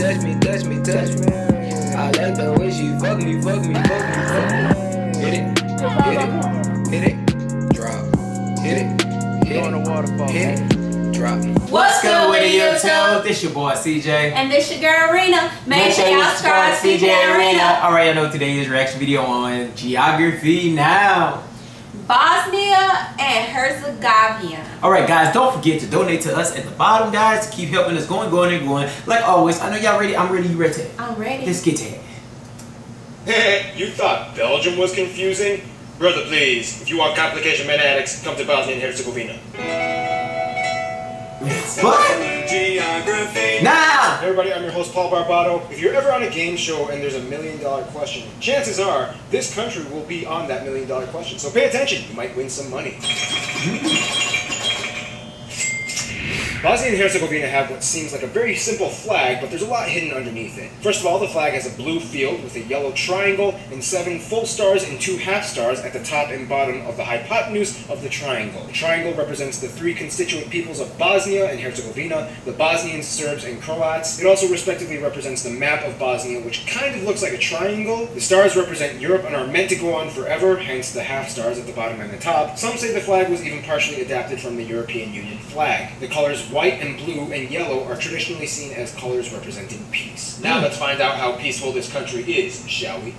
touch me, touch me, touch me. I like the way she fuck me, fuck me, fuck me, fuck me. Hit it, hit it, hit it, drop. Hit it, hit it, hit it, drop. What's good with YouTube? This your boy CJ. And this your girl Rena. Make sure y'all subscribe to CJ and Rena. Alright, I know today's reaction video on Geography Now. Bosnia and Herzegovina. Alright guys, don't forget to donate to us at the bottom, guys, to keep helping us going. Like always, I know y'all ready. I'm ready, you ready? I'm ready. Let's get to it. Hey, you thought Belgium was confusing? Brother, please, if you want complication fanatics, come to Bosnia and Herzegovina. What? Geography. Now! Hey everybody, I'm your host Paul Barbato. If you're ever on a game show and there's $1 million question, chances are this country will be on that $1 million question. So pay attention, you might win some money. Bosnia and Herzegovina have what seems like a very simple flag, but there's a lot hidden underneath it. First of all, the flag has a blue field with a yellow triangle and 7 full stars and 2 half stars at the top and bottom of the hypotenuse of the triangle. The triangle represents the 3 constituent peoples of Bosnia and Herzegovina, the Bosnians, Serbs, and Croats. It also respectively represents the map of Bosnia, which kind of looks like a triangle. The stars represent Europe and are meant to go on forever, hence the half stars at the bottom and the top. Some say the flag was even partially adapted from the European Union flag. The colors white and blue and yellow are traditionally seen as colors representing peace. Now let's find out how peaceful this country is, shall we?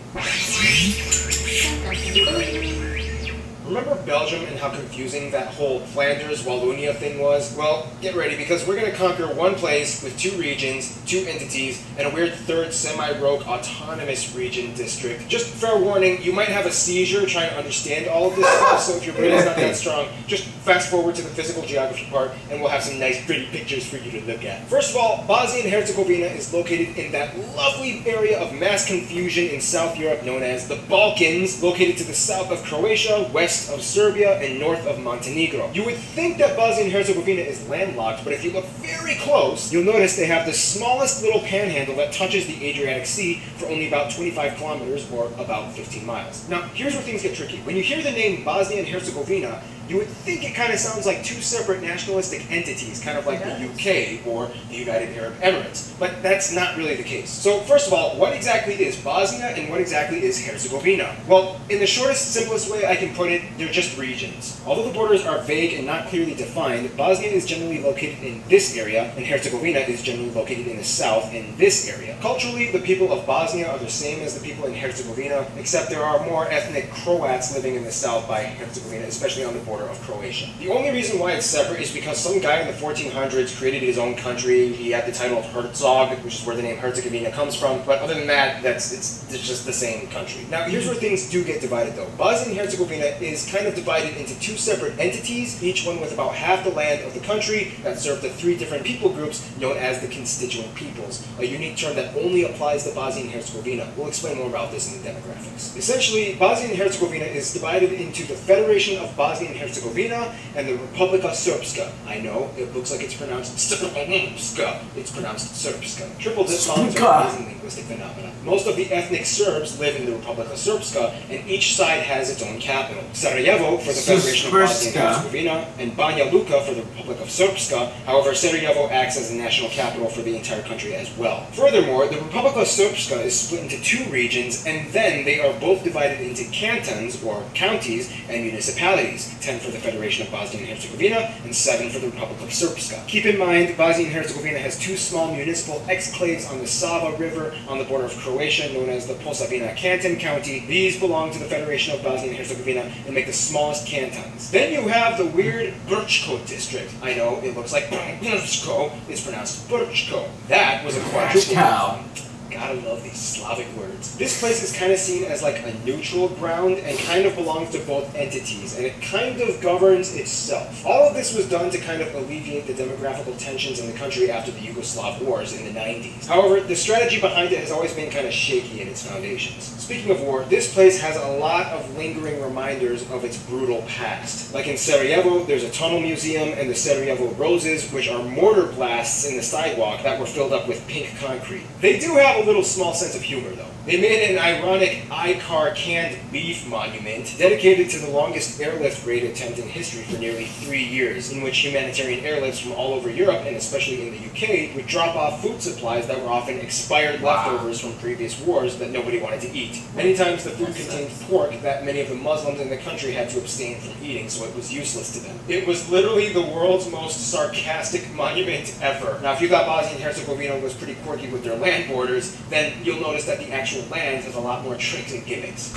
Remember Belgium and how confusing that whole Flanders-Wallonia thing was? Well, get ready because we're going to conquer one place with 2 regions, 2 entities, and a weird 3rd semi-rogue autonomous region district. Just fair warning, you might have a seizure trying to understand all of this stuff, so if your brain is not that strong, just fast forward to the physical geography part and we'll have some nice pretty pictures for you to look at. First of all, Bosnia and Herzegovina is located in that lovely area of mass confusion in South Europe known as the Balkans, located to the south of Croatia, west of Serbia, and north of Montenegro. You would think that Bosnia and Herzegovina is landlocked, but if you look very close, you'll notice they have the smallest little panhandle that touches the Adriatic Sea for only about 25 kilometers or about 15 miles. Now, here's where things get tricky. When you hear the name Bosnia and Herzegovina, you would think it kind of sounds like 2 separate nationalistic entities, kind of like the UK or the United Arab Emirates. But that's not really the case. So first of all, what exactly is Bosnia and what exactly is Herzegovina? Well, in the shortest, simplest way I can put it, they're just regions. Although the borders are vague and not clearly defined, Bosnia is generally located in this area, and Herzegovina is generally located in the south in this area. Culturally, the people of Bosnia are the same as the people in Herzegovina, except there are more ethnic Croats living in the south by Herzegovina, especially on the border of Croatia. The only reason why it's separate is because some guy in the 1400s created his own country. He had the title of Herzog, which is where the name Herzegovina comes from, but other than that, it's just the same country. Now, here's where things do get divided though. Bosnia and Herzegovina is kind of divided into 2 separate entities, each one with about half the land of the country that serve the 3 different people groups known as the constituent peoples, a unique term that only applies to Bosnia and Herzegovina. We'll explain more about this in the demographics. Essentially, Bosnia and Herzegovina is divided into the Federation of Bosnia and Herzegovina and the Republika Srpska. I know, it looks like it's pronounced Srpska. It's pronounced Srpska. Triple diphthongs are amazing linguistic phenomena. Most of the ethnic Serbs live in the Republika Srpska, and each side has its own capital. Sarajevo for the Federation of Bosnia and Herzegovina, and Banja Luka for the Republic of Srpska. However, Sarajevo acts as the national capital for the entire country as well. Furthermore, the Republika Srpska is split into 2 regions, and then they are both divided into cantons, or counties, and municipalities, 10 for the Federation of Bosnia and Herzegovina, and 7 for the Republic of Srpska. Keep in mind, Bosnia and Herzegovina has 2 small municipal exclaves on the Sava River on the border of Croatia, known as the Posavina Canton County. These belong to the Federation of Bosnia and Herzegovina and make the smallest cantons. Then you have the weird Brčko district. I know, it looks like Brčko, it's pronounced Brčko. That was a quadruple. Gotta love these Slavic words. This place is kind of seen as like a neutral ground and kind of belongs to both entities, and it kind of governs itself. All of this was done to kind of alleviate the demographical tensions in the country after the Yugoslav wars in the 90s. However, the strategy behind it has always been kind of shaky in its foundations. Speaking of war, this place has a lot of lingering reminders of its brutal past. Like in Sarajevo, there's a tunnel museum and the Sarajevo Roses, which are mortar blasts in the sidewalk that were filled up with pink concrete. They do have a a little small sense of humor, though. They made an ironic I-car canned beef monument dedicated to the longest airlift raid attempt in history for nearly 3 years, in which humanitarian airlifts from all over Europe, and especially in the UK, would drop off food supplies that were often expired leftovers from previous wars that nobody wanted to eat. Many times the food contained pork that many of the Muslims in the country had to abstain from eating, so it was useless to them. It was literally the world's most sarcastic monument ever. Now, if you thought Bosnia and Herzegovina was pretty quirky with their land borders, then you'll notice that the actual land has a lot more tricks and gimmicks.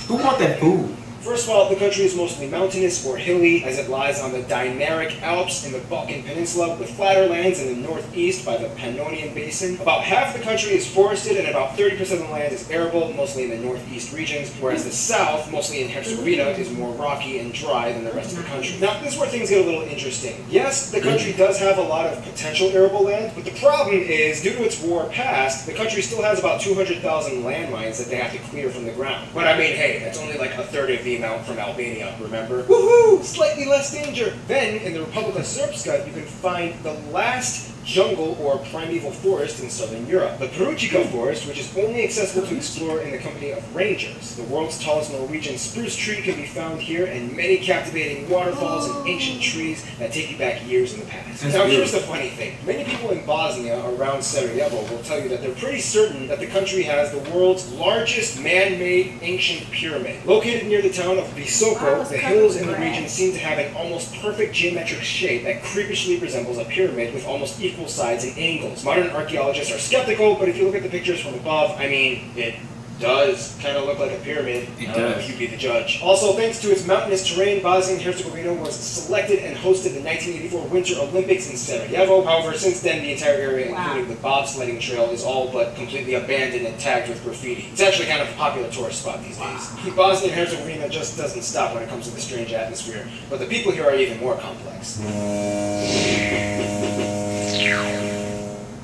Who want that food? First of all, the country is mostly mountainous or hilly, as it lies on the Dinaric Alps in the Balkan Peninsula, with flatter lands in the northeast by the Pannonian Basin. About half the country is forested, and about 30% of the land is arable, mostly in the northeast regions, whereas the south, mostly in Herzegovina, is more rocky and dry than the rest of the country. Now, this is where things get a little interesting. Yes, the country does have a lot of potential arable land, but the problem is, due to its war past, the country still has about 200,000 landmines that they have to clear from the ground. But I mean, hey, that's only like a third of the amount from Albania, remember? Woohoo! Slightly less danger! Then, in the Republic of Srpska, you can find the last jungle or primeval forest in southern Europe. The Perućica forest, which is only accessible to explore in the company of rangers. The world's tallest Norwegian spruce tree can be found here, and many captivating waterfalls and ancient trees that take you back years in the past. Now, here's the funny thing. Many people in Bosnia around Sarajevo will tell you that they're pretty certain that the country has the world's largest man-made ancient pyramid. Located near the town of Visoko, the hills in the region seem to have an almost perfect geometric shape that creepishly resembles a pyramid with almost equal sides and angles. Modern archaeologists are skeptical, but if you look at the pictures from above, I mean, it does kind of look like a pyramid. It does. You be the judge. Also, thanks to its mountainous terrain, Bosnia and Herzegovina was selected and hosted the 1984 Winter Olympics in Sarajevo. However, since then, the entire area, including the bobsledding trail, is all but completely abandoned and tagged with graffiti. It's actually kind of a popular tourist spot these days. Bosnia and Herzegovina just doesn't stop when it comes to the strange atmosphere, but the people here are even more complex.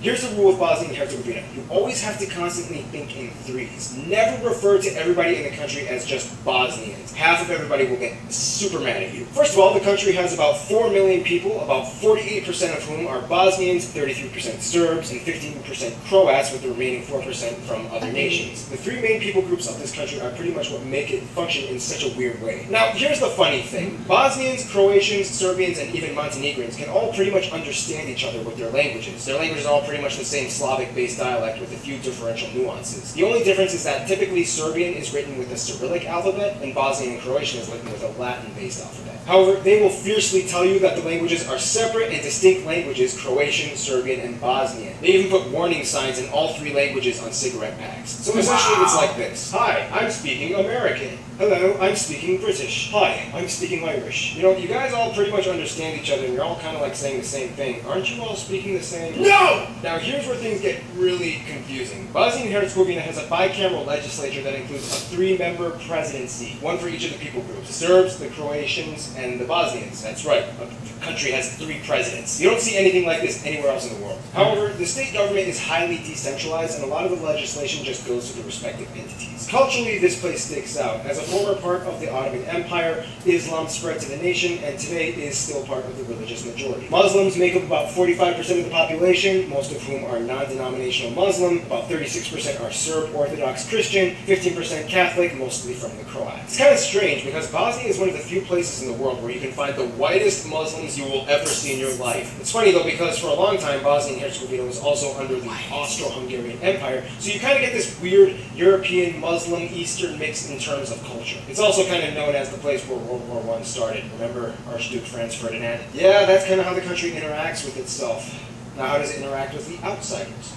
Here's the rule of Bosnia and Herzegovina. You always have to constantly think in threes. Never refer to everybody in the country as just Bosnians. Half of everybody will get super mad at you. First of all, the country has about 4 million people, about 48% of whom are Bosnians, 33% Serbs, and 15% Croats, with the remaining 4% from other nations. The three main people groups of this country are pretty much what make it function in such a weird way. Now, here's the funny thing. Bosnians, Croatians, Serbians, and even Montenegrins can all pretty much understand each other with their languages. Their languages are all pretty much the same Slavic-based dialect with a few differential nuances. The only difference is that typically Serbian is written with a Cyrillic alphabet, and Bosnian and Croatian is written with a Latin-based alphabet. However, they will fiercely tell you that the languages are separate and distinct languages: Croatian, Serbian, and Bosnian. They even put warning signs in all three languages on cigarette packs. So essentially it's like this. Hi, I'm speaking American. Hello, I'm speaking British. Hi, I'm speaking Irish. You know, you guys all pretty much understand each other and you're all kind of like saying the same thing. Aren't you all speaking the same? No! Now here's where things get really confusing. Bosnia and Herzegovina has a bicameral legislature that includes a 3-member presidency, one for each of the people groups: the Serbs, the Croatians, and the Bosnians. That's right, a country has 3 presidents. You don't see anything like this anywhere else in the world. However, the state government is highly decentralized, and a lot of the legislation just goes to the respective entities. Culturally, this place sticks out. As a former part of the Ottoman Empire, Islam spread to the nation, and today is still part of the religious majority. Muslims make up about 45% of the population, most of whom are non-denominational Muslim. About 36% are Serb Orthodox Christian, 15% Catholic, mostly from the Croats. It's kind of strange because Bosnia is one of the few places in the world where you can find the whitest Muslims you will ever see in your life. It's funny though, because for a long time Bosnia and Herzegovina was also under the Austro-Hungarian Empire, so you kind of get this weird European Muslim Eastern mix in terms of culture. It's also kind of known as the place where World War I started. Remember Archduke Franz Ferdinand? Yeah, that's kind of how the country interacts with itself. Now, how does it interact with the outsiders?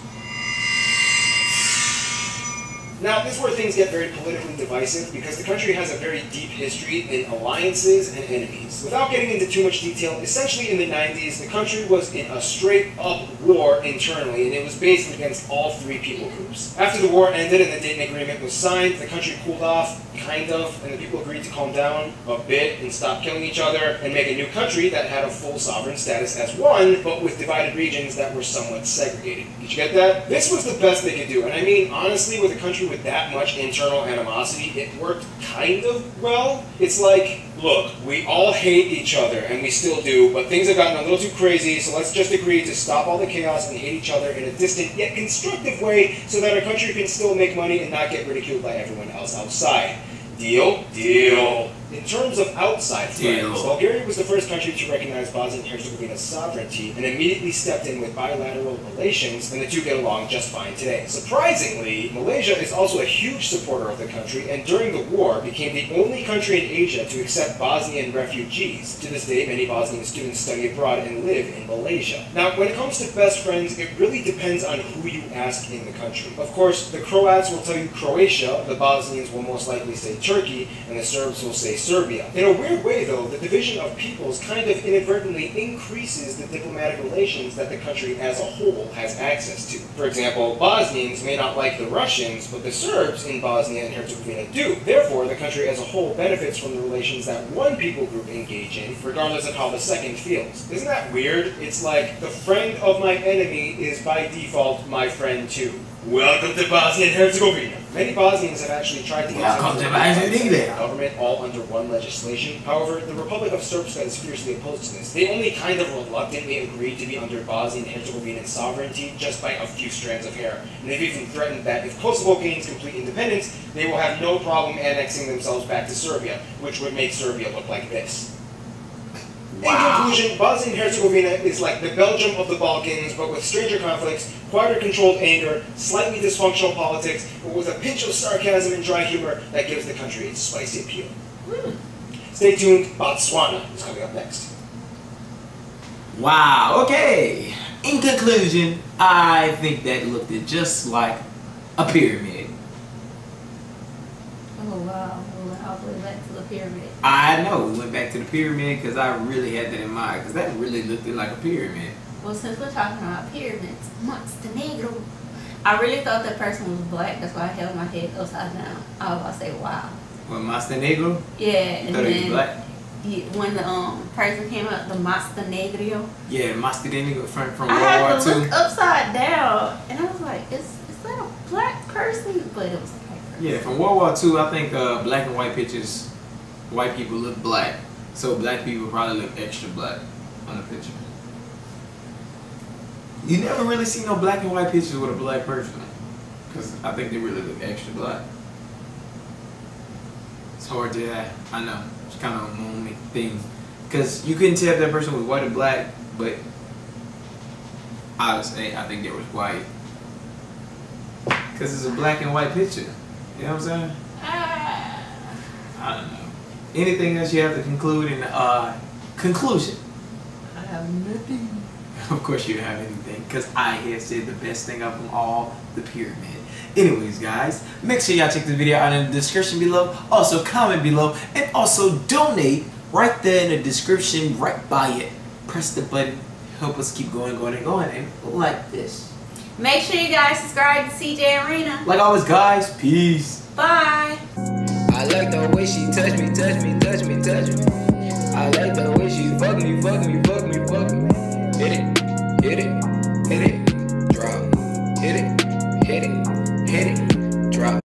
Now, this is where things get very politically divisive because the country has a very deep history in alliances and enemies. Without getting into too much detail, essentially in the 90s, the country was in a straight-up war internally, and it was based against all 3 people groups. After the war ended and the Dayton Agreement was signed, the country cooled off, kind of, and the people agreed to calm down a bit and stop killing each other and make a new country that had a full sovereign status as one, but with divided regions that were somewhat segregated. Did you get that? This was the best they could do, and I mean, honestly, with a country with that much internal animosity, it worked kind of well. It's like Look, we all hate each other, and we still do, but things have gotten a little too crazy, so let's just agree to stop all the chaos and hate each other in a distant yet constructive way so that our country can still make money and not get ridiculed by everyone else outside. Deal? Deal. In terms of outside friends, Bulgaria was the first country to recognize Bosnia and Herzegovina's sovereignty and immediately stepped in with bilateral relations, and the two get along just fine today. Surprisingly, Malaysia is also a huge supporter of the country, and during the war became the only country in Asia to accept Bosnian refugees. To this day, many Bosnian students study abroad and live in Malaysia. Now, when it comes to best friends, it really depends on who you ask in the country. Of course, the Croats will tell you Croatia, the Bosnians will most likely say Turkey, and the Serbs will say Serbia. In a weird way, though, the division of peoples kind of inadvertently increases the diplomatic relations that the country as a whole has access to. For example, Bosnians may not like the Russians, but the Serbs in Bosnia and Herzegovina do. Therefore, the country as a whole benefits from the relations that one people group engage in, regardless of how the second feels. Isn't that weird? It's like, the friend of my enemy is by default my friend too. Welcome to Bosnia and Herzegovina. Many Bosnians have actually tried to get the government all under one legislation. However, the Republic of Srpska is fiercely opposed to this. They only kind of reluctantly agreed to be under Bosnian and Herzegovinian sovereignty just by a few strands of hair. And they've even threatened that if Kosovo gains complete independence, they will have no problem annexing themselves back to Serbia, which would make Serbia look like this. Wow. In conclusion, Bosnia and Herzegovina is like the Belgium of the Balkans, but with stranger conflicts, quieter controlled anger, slightly dysfunctional politics, but with a pinch of sarcasm and dry humor that gives the country its spicy appeal. Stay tuned, Botswana is coming up next. Wow, okay. In conclusion, I think that looked just like a pyramid. Oh wow, we went all the way back to the pyramid. I know, we went back to the pyramid because I really had that in mind, because that really looked like a pyramid. Well, since we're talking about pyramids, Montenegro. I really thought that person was black, that's why I held my head upside down. I was about to say, wow. What, Montenegro? Yeah, and then he was black? When the person came up, the Montenegro. Yeah, Montenegro from World War II. I had to look upside down, and I was like, is that a black person? But it was a black person. Yeah, from World War II, I think black and white pictures, white people look black. So black people probably look extra black on the picture. You never really see no black and white pictures with a black person, because I think they really look extra black. It's hard to, I know, it's kind of a moment thing, because you couldn't tell if that person was white or black, but I would say I think they was white, because it's a black and white picture. You know what I'm saying? I don't know. Anything else you have to conclude in conclusion? I have nothing. Of course you don't have anything, because I here said the best thing of them all, the pyramid. Anyways, guys, make sure y'all check this video out in the description below. Also, comment below, and also donate right there in the description, right by it. Press the button, help us keep going, and like this. Make sure you guys subscribe to CJ Arena. Like always, guys, peace. Bye. I like the way she touch me. I like the way she fuck me. Hit it.